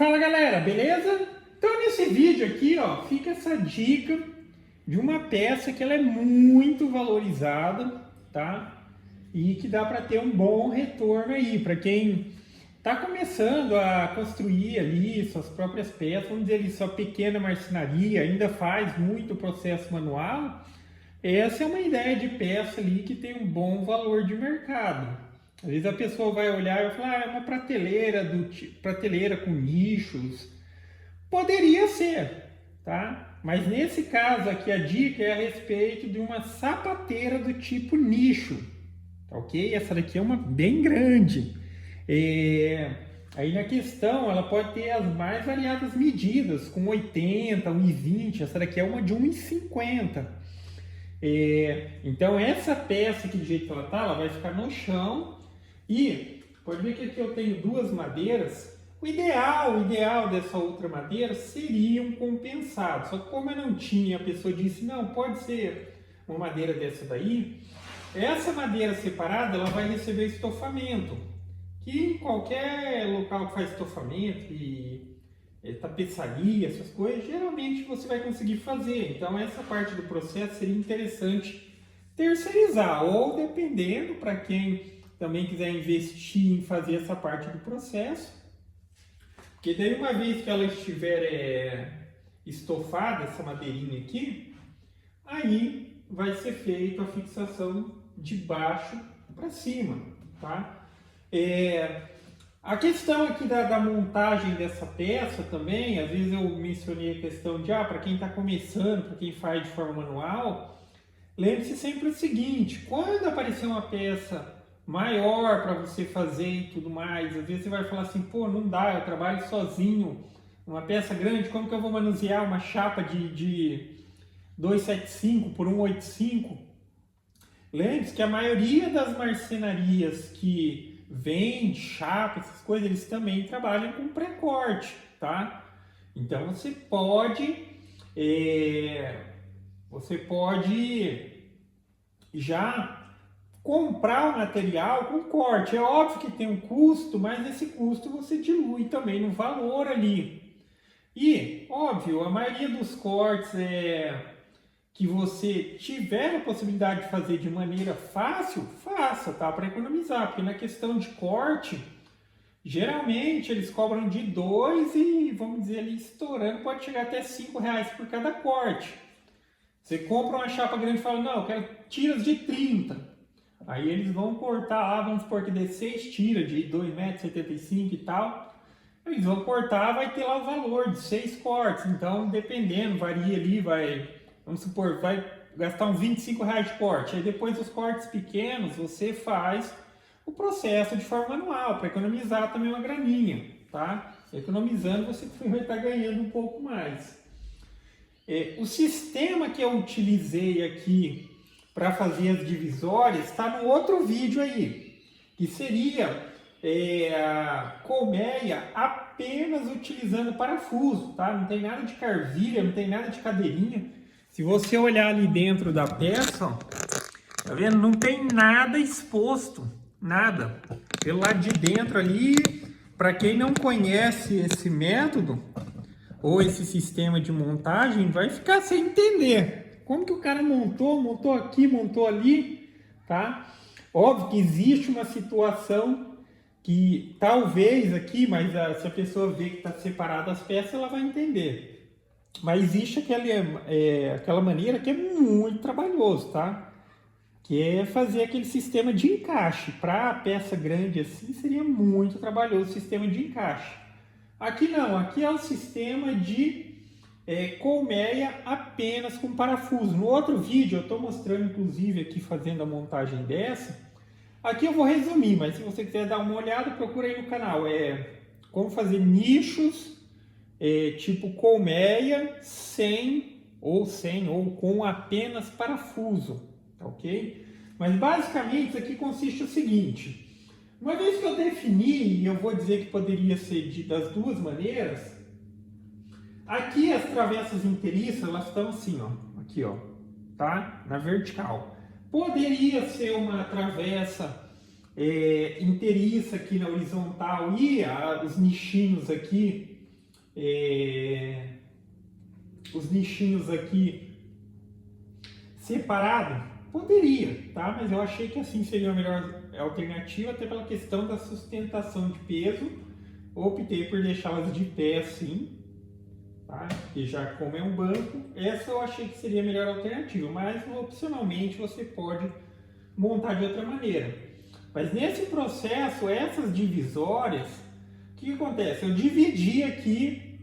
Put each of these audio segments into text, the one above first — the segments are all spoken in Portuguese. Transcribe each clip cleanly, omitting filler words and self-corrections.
Fala galera, beleza? Então nesse vídeo aqui, ó, fica essa dica de uma peça que ela é muito valorizada, tá? E que dá para ter um bom retorno aí para quem está começando a construir ali suas próprias peças, vamos dizer ali, sua pequena marcenaria, ainda faz muito processo manual. Essa é uma ideia de peça ali que tem um bom valor de mercado. Às vezes a pessoa vai olhar e vai falar, é uma prateleira, prateleira com nichos. Poderia ser, tá? Mas nesse caso aqui a dica é a respeito de uma sapateira do tipo nicho, tá ok? Essa daqui é uma bem grande. Aí na questão ela pode ter as mais variadas medidas, com 80, 1,20, essa daqui é uma de 1,50. Então essa peça aqui do jeito que ela tá, ela vai ficar no chão. E pode ver que aqui eu tenho duas madeiras. O ideal dessa outra madeira seria um compensado. Só que como eu não tinha, a pessoa disse, não, pode ser uma madeira dessa daí. Essa madeira separada, ela vai receber estofamento. Que em qualquer local que faz estofamento e tapeçaria, essas coisas, geralmente você vai conseguir fazer. Então essa parte do processo seria interessante terceirizar. Ou dependendo, para quem também quiser investir em fazer essa parte do processo, porque daí uma vez que ela estiver estofada, essa madeirinha aqui, aí vai ser feita a fixação de baixo para cima, tá? A questão aqui da montagem dessa peça também, às vezes eu mencionei a questão de, para quem está começando, para quem faz de forma manual, lembre-se sempre o seguinte, quando aparecer uma peça maior para você fazer e tudo mais, às vezes você vai falar assim, pô, não dá, eu trabalho sozinho, uma peça grande, como que eu vou manusear uma chapa de 275 por 185? Lembre-se que a maioria das marcenarias que vende chapa, essas coisas, eles também trabalham com pré-corte, tá? Então você pode já comprar o material com corte. É óbvio que tem um custo, mas esse custo você dilui também no valor ali. E, óbvio, a maioria dos cortes que você tiver a possibilidade de fazer de maneira fácil, faça, tá? Para economizar, porque na questão de corte, geralmente eles cobram de 2 e, vamos dizer ali, estourando, pode chegar até R$5 por cada corte. Você compra uma chapa grande e fala, não, eu quero tiras de 30. Aí eles vão cortar lá, vamos supor que dê 6 tiras de 2,75 m e tal. Eles vão cortar, vai ter lá o valor de 6 cortes. Então, dependendo, varia ali, vamos supor, vai gastar uns R$25 de corte. Aí depois os cortes pequenos, você faz o processo de forma manual, para economizar também uma graninha, tá? Economizando, você vai estar ganhando um pouco mais. O sistema que eu utilizei aqui para fazer as divisórias está no outro vídeo aí, que seria a colmeia apenas utilizando parafuso, tá? Não tem nada de carvilha, não tem nada de cadeirinha. Se você olhar ali dentro da peça, ó, tá vendo? Não tem nada exposto, nada. Pelo lado de dentro ali, para quem não conhece esse método ou esse sistema de montagem, vai ficar sem entender. Como que o cara montou aqui, montou ali, tá? Óbvio que existe uma situação que talvez aqui, mas se a pessoa vê que está separada as peças, ela vai entender. Mas existe aquela maneira que é muito trabalhoso, tá? Que é fazer aquele sistema de encaixe. Para a peça grande assim, seria muito trabalhoso o sistema de encaixe. Aqui não, aqui é o sistema de colmeia apenas com parafuso. No outro vídeo eu estou mostrando, inclusive, aqui fazendo a montagem dessa. Aqui eu vou resumir, mas se você quiser dar uma olhada, procura aí no canal. Como fazer nichos, tipo colmeia, sem ou com apenas parafuso, tá ok? Mas basicamente isso aqui consiste o seguinte. Uma vez que eu defini, e eu vou dizer que poderia ser das duas maneiras, aqui as travessas inteiriças, elas estão assim, ó, aqui, ó, tá? Na vertical. Poderia ser uma travessa inteiriça aqui na horizontal e os nichinhos aqui os nichinhos aqui separado, poderia, tá? Mas eu achei que assim seria a melhor alternativa, até pela questão da sustentação de peso. Optei por deixá-las de pé assim, tá? E já como é um banco, essa eu achei que seria a melhor alternativa, mas opcionalmente você pode montar de outra maneira. Mas nesse processo, essas divisórias, o que acontece? Eu dividi aqui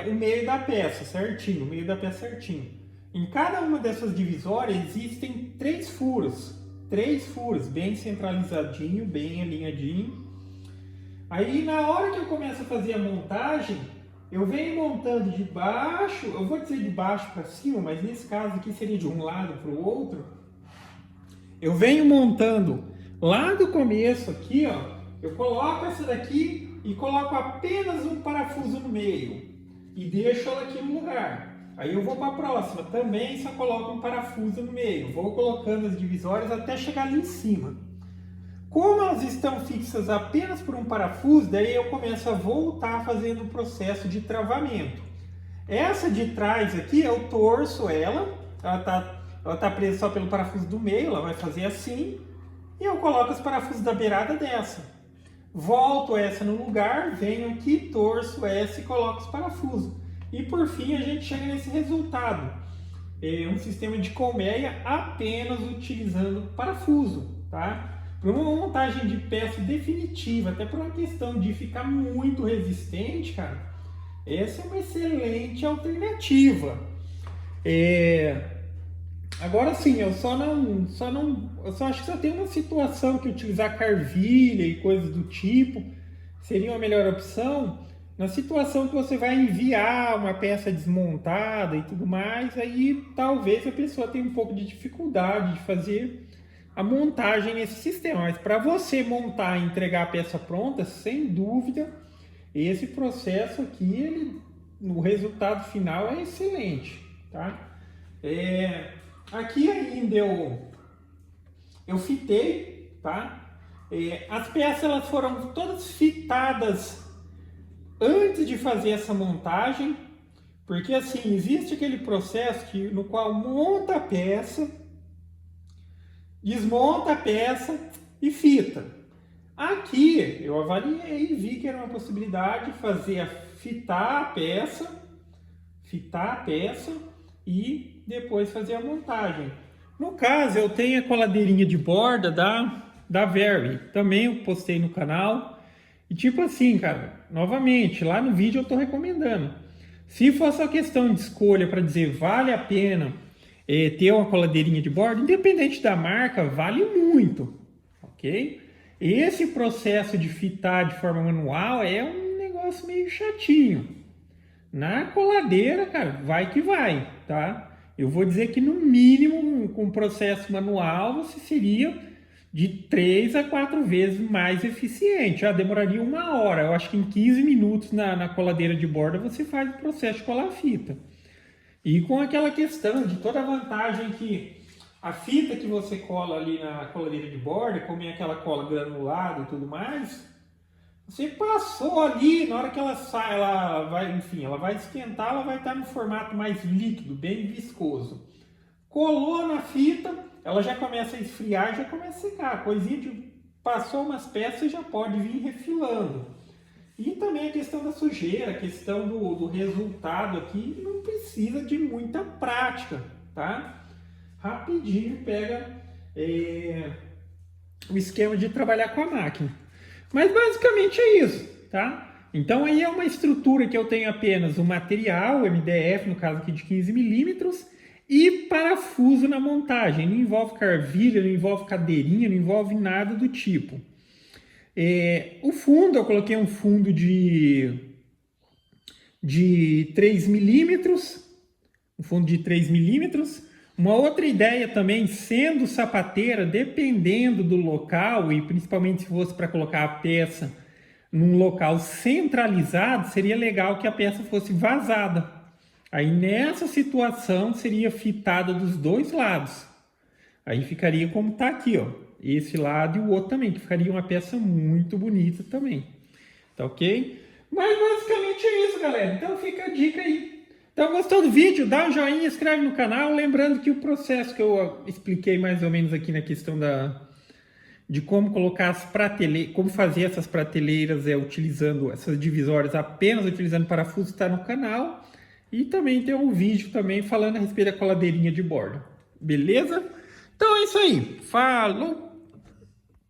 o meio da peça certinho, o meio da peça certinho. Em cada uma dessas divisórias existem três furos, bem centralizadinho, bem alinhadinho. Aí na hora que eu começo a fazer a montagem, eu venho montando de baixo, eu vou dizer de baixo para cima, mas nesse caso aqui seria de um lado para o outro. Eu venho montando lá do começo aqui, ó, eu coloco essa daqui e coloco apenas um parafuso no meio e deixo ela aqui no lugar. Aí eu vou para a próxima, também só coloco um parafuso no meio, vou colocando as divisórias até chegar ali em cima. Como elas estão fixas apenas por um parafuso, daí eu começo a voltar fazendo o processo de travamento. Essa de trás aqui, eu torço ela tá presa só pelo parafuso do meio, ela vai fazer assim, e eu coloco os parafusos da beirada dessa. Volto essa no lugar, venho aqui, torço essa e coloco os parafusos. E por fim a gente chega nesse resultado. É um sistema de colmeia apenas utilizando parafuso, tá? Para uma montagem de peça definitiva, até por uma questão de ficar muito resistente, cara, essa é uma excelente alternativa. Agora sim, eu só acho que só tem uma situação que utilizar carvilha e coisas do tipo seria uma melhor opção. Na situação que você vai enviar uma peça desmontada e tudo mais, aí talvez a pessoa tenha um pouco de dificuldade de fazer a montagem nesse sistema. Mas para você montar e entregar a peça pronta, sem dúvida, esse processo aqui, no resultado final é excelente, tá? Aqui ainda eu fitei, tá? As peças elas foram todas fitadas antes de fazer essa montagem, porque assim, existe aquele processo no qual monta a peça, desmonta a peça e fita. Aqui eu avaliei e vi que era uma possibilidade de fitar a peça e depois fazer a montagem. No caso, eu tenho a coladeirinha de borda da Very, também eu postei no canal. E tipo assim, cara, novamente, lá no vídeo eu estou recomendando. Se for só questão de escolha para dizer vale a pena ter uma coladeirinha de borda, independente da marca, vale muito, ok? Esse processo de fitar de forma manual é um negócio meio chatinho. Na coladeira, cara, vai que vai, tá? Eu vou dizer que no mínimo, com processo manual, você seria de 3 a 4 vezes mais eficiente. Demoraria 1 hora. Eu acho que em 15 minutos na coladeira de borda você faz o processo de colar a fita. E com aquela questão de toda a vantagem que a fita que você cola ali na coladeira de borda, como é aquela cola granulada e tudo mais, você passou ali, na hora que ela sai, ela vai esquentar, ela vai estar no formato mais líquido, bem viscoso. Colou na fita, ela já começa a esfriar, já começa a secar. Coisinha de passou umas peças e já pode vir refilando. E também a questão da sujeira, a questão do resultado aqui, não precisa de muita prática, tá? Rapidinho pega o esquema de trabalhar com a máquina. Mas basicamente é isso, tá? Então aí é uma estrutura que eu tenho apenas o material, o MDF, no caso aqui de 15 milímetros, e parafuso na montagem. Não envolve carvilha, não envolve cadeirinha, não envolve nada do tipo. O fundo, eu coloquei um fundo de 3 milímetros, um fundo de 3 milímetros. Uma outra ideia também, sendo sapateira, dependendo do local, e principalmente se fosse para colocar a peça num local centralizado, seria legal que a peça fosse vazada. Aí nessa situação seria fitada dos dois lados. Aí ficaria como está aqui, ó. Esse lado e o outro também, que ficaria uma peça muito bonita também. Tá ok? Mas basicamente é isso, galera. Então fica a dica aí. Então gostou do vídeo? Dá um joinha, se inscreve no canal. Lembrando que o processo que eu expliquei mais ou menos aqui na questão de como colocar as prateleiras, como fazer essas prateleiras utilizando essas divisórias, apenas utilizando parafuso, está no canal. E também tem um vídeo também falando a respeito da coladeirinha de bordo. Beleza? Então é isso aí. Falou!